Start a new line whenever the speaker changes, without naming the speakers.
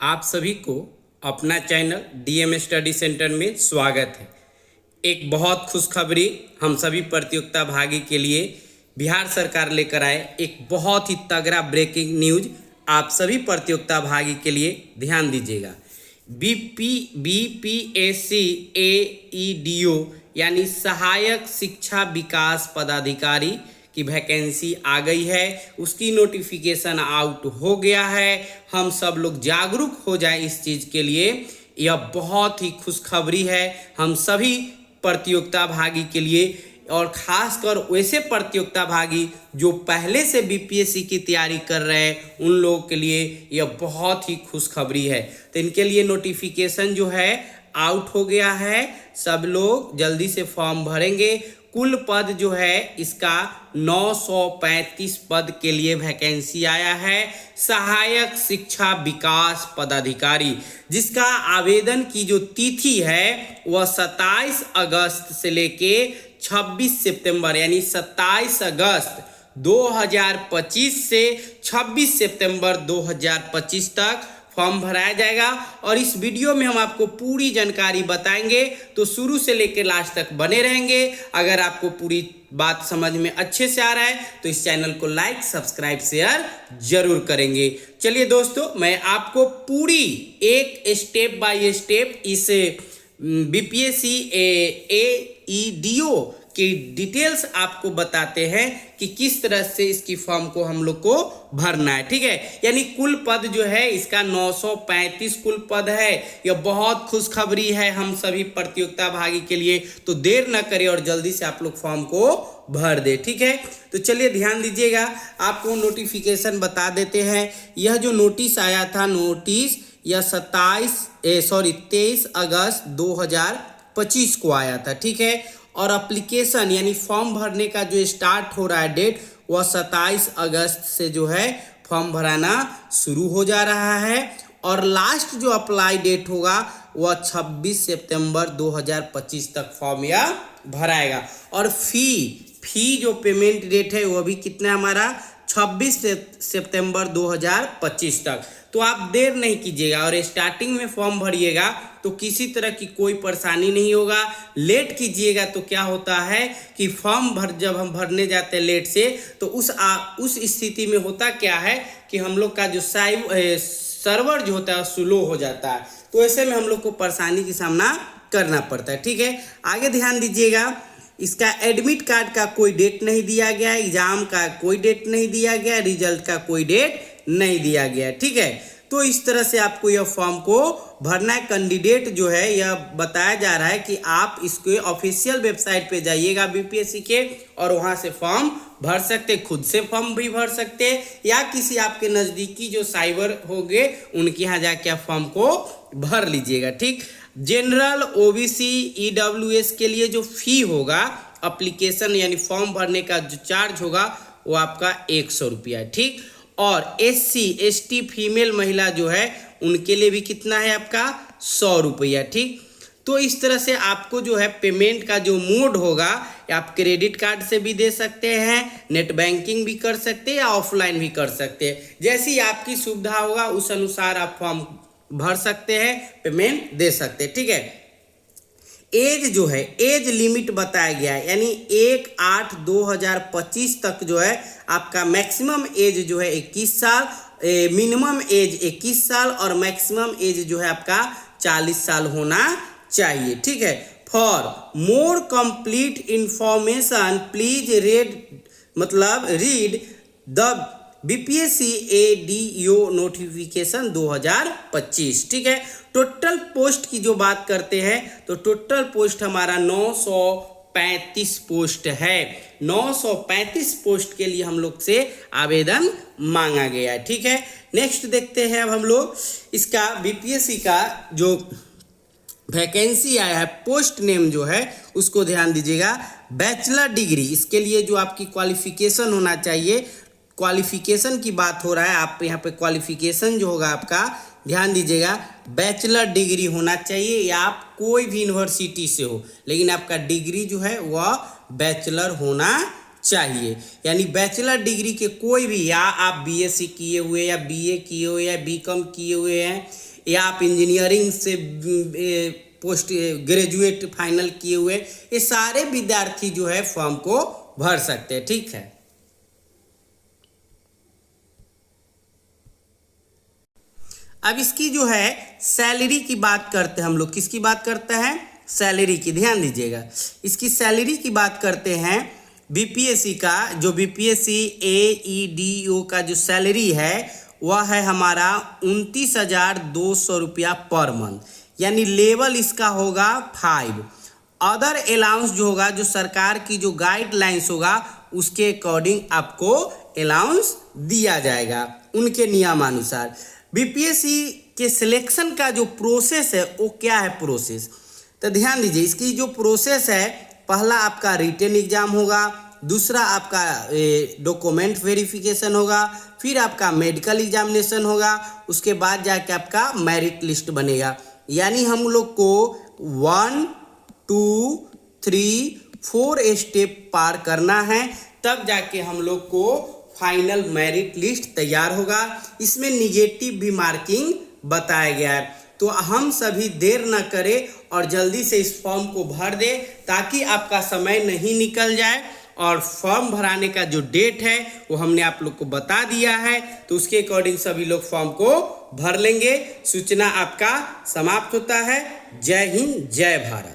आप सभी को अपना चैनल डीएम स्टडी सेंटर में स्वागत है। एक बहुत खुशखबरी हम सभी प्रतियोगिता भागी के लिए बिहार सरकार लेकर आए। एक बहुत ही तगड़ा ब्रेकिंग न्यूज आप सभी प्रतियोगिता भागी के लिए ध्यान दीजिएगा। बीपीएससी एईडीओ यानी सहायक शिक्षा विकास पदाधिकारी की वैकेंसी आ गई है। उसकी नोटिफिकेशन आउट हो गया है। हम सब लोग जागरूक हो जाए इस चीज़ के लिए। यह बहुत ही खुशखबरी है हम सभी प्रतियोगिता भागी के लिए, और ख़ासकर वैसे प्रतियोगिता भागी जो पहले से बीपीएससी की तैयारी कर रहे हैं उन लोगों के लिए यह बहुत ही खुशखबरी है। तो इनके लिए नोटिफिकेशन जो है आउट हो गया है। सब लोग जल्दी से फॉर्म भरेंगे। कुल पद जो है इसका 935 पद के लिए वैकेंसी आया है। सहायक शिक्षा विकास पदाधिकारी, जिसका आवेदन की जो तिथि है वह 27 अगस्त से लेके 26 सितंबर यानी 27 अगस्त 2025 से 26 सितंबर 2025 तक फॉर्म भराया जाएगा। और इस वीडियो में हम आपको पूरी जानकारी बताएंगे, तो शुरू से लेकर लास्ट तक बने रहेंगे। अगर आपको पूरी बात समझ में अच्छे से आ रहा है तो इस चैनल को लाइक सब्सक्राइब शेयर जरूर करेंगे। चलिए दोस्तों, मैं आपको पूरी एक स्टेप बाय स्टेप इस बीपीएससी एईडीओ की डिटेल्स आपको बताते हैं कि किस तरह से इसकी फॉर्म को हम लोग को भरना है। ठीक है, यानी कुल पद जो है इसका 935 कुल पद है। यह बहुत खुशखबरी है हम सभी प्रतियोगिता भागी के लिए। तो देर न करें और जल्दी से आप लोग फॉर्म को भर दे। ठीक है, तो चलिए ध्यान दीजिएगा, आपको नोटिफिकेशन बता देते हैं। यह जो नोटिस आया था, नोटिस यह 23 अगस्त 2025 को आया था। ठीक है, और एप्लीकेशन यानी फॉर्म भरने का जो स्टार्ट हो रहा है डेट, वह 27 अगस्त से जो है फॉर्म भराना शुरू हो जा रहा है। और लास्ट जो अप्लाई डेट होगा वह 26 सितंबर 2025 तक फॉर्म यह भराएगा। और फी जो पेमेंट डेट है वह भी कितना है हमारा 26 सितंबर 2025 तक। तो आप देर नहीं कीजिएगा और स्टार्टिंग में फॉर्म भरिएगा तो किसी तरह की कोई परेशानी नहीं होगा। लेट कीजिएगा तो क्या होता है कि जब हम भरने जाते हैं लेट से, तो उस स्थिति में होता क्या है कि हम लोग का जो सर्वर जो होता है स्लो हो जाता है। तो ऐसे में हम लोग को परेशानी का सामना करना पड़ता है। ठीक है, आगे ध्यान दीजिएगा। इसका एडमिट कार्ड का कोई डेट नहीं दिया गया, एग्जाम का कोई डेट नहीं दिया गया, रिजल्ट का कोई डेट नहीं दिया गया। ठीक है, तो इस तरह से आपको यह फॉर्म को भरना है। कैंडिडेट जो है यह बताया जा रहा है कि आप इसके ऑफिशियल वेबसाइट पे जाइएगा बीपीएससी के, और वहां से फॉर्म भर सकते, खुद से फॉर्म भी भर सकते, या किसी आपके नज़दीकी जो साइबर होंगे उनके यहाँ जाके आप फॉर्म को भर लीजिएगा। ठीक, जनरल ओबीसी ईडब्ल्यूएस के लिए जो फी होगा एप्लीकेशन यानी फॉर्म भरने का जो चार्ज होगा वो आपका 100 रुपया है। ठीक, और एससी एसटी फीमेल महिला जो है उनके लिए भी कितना है आपका 100 रुपया। ठीक, तो इस तरह से आपको जो है पेमेंट का जो मोड होगा, आप क्रेडिट कार्ड से भी दे सकते हैं, नेट बैंकिंग भी कर सकते हैं, या ऑफलाइन भी कर सकते हैं। जैसी आपकी सुविधा होगा उस अनुसार आप फॉर्म भर सकते हैं, पेमेंट दे सकते हैं। ठीक है, एज जो है एज लिमिट बताया गया है, यानी 1/8/2025 तक जो है आपका मैक्सिमम एज जो है 21 साल, मिनिमम एज 21 साल और मैक्सिमम एज जो है आपका 40 साल होना चाहिए। ठीक है, for more complete information please read the BPSC AEDO notification 2025। ठीक है, टोटल पोस्ट की जो बात करते हैं तो टोटल पोस्ट हमारा 935 पोस्ट है। 935 पोस्ट के लिए हम लोग से आवेदन मांगा गया है। ठीक है, नेक्स्ट देखते हैं अब हम लोग इसका बीपीएससी का जो वैकेंसी आया है, पोस्ट नेम जो है उसको ध्यान दीजिएगा। बैचलर डिग्री, इसके लिए जो आपकी क्वालिफिकेशन होना चाहिए, क्वालिफिकेशन की बात हो रहा है, आप यहाँ पे क्वालिफिकेशन जो होगा आपका ध्यान दीजिएगा, बैचलर डिग्री होना चाहिए, या आप कोई भी यूनिवर्सिटी से हो लेकिन आपका डिग्री जो है वह बैचलर होना चाहिए। यानी बैचलर डिग्री के कोई भी, या आप बीएससी किए हुए या बीए किए हुए या बीकॉम किए हुए हैं, या आप इंजीनियरिंग से पोस्ट ग्रेजुएट फाइनल किए हुए, ये सारे विद्यार्थी जो है फॉर्म को भर सकते हैं। ठीक है, अब इसकी जो है सैलरी की बात करते हैं हम लोग। किसकी बात करते हैं? सैलरी की। ध्यान दीजिएगा, इसकी सैलरी की बात करते हैं। बीपीएससी का जो बीपीएससी AEDO का जो सैलरी है वह है हमारा 29,200 रुपया पर मंथ, यानी लेवल इसका होगा 5। अदर अलाउंस जो होगा, जो सरकार की जो गाइडलाइंस होगा उसके अकॉर्डिंग आपको अलाउंस दिया जाएगा उनके नियमानुसार। बीपीएससी के सिलेक्शन का जो प्रोसेस है वो क्या है प्रोसेस, तो ध्यान दीजिए, इसकी जो प्रोसेस है, पहला आपका रिटन एग्जाम होगा, दूसरा आपका डॉक्यूमेंट वेरिफिकेशन होगा, फिर आपका मेडिकल एग्जामिनेशन होगा, उसके बाद जाके आपका मेरिट लिस्ट बनेगा। यानी हम लोग को 1, 2, 3, 4 स्टेप पार करना है, तब जाके हम लोग को फाइनल मेरिट लिस्ट तैयार होगा। इसमें निगेटिव भी मार्किंग बताया गया है। तो हम सभी देर न करें और जल्दी से इस फॉर्म को भर दें ताकि आपका समय नहीं निकल जाए। और फॉर्म भराने का जो डेट है वो हमने आप लोग को बता दिया है, तो उसके अकॉर्डिंग सभी लोग फॉर्म को भर लेंगे। सूचना आपका समाप्त होता है। जय हिंद, जय भारत।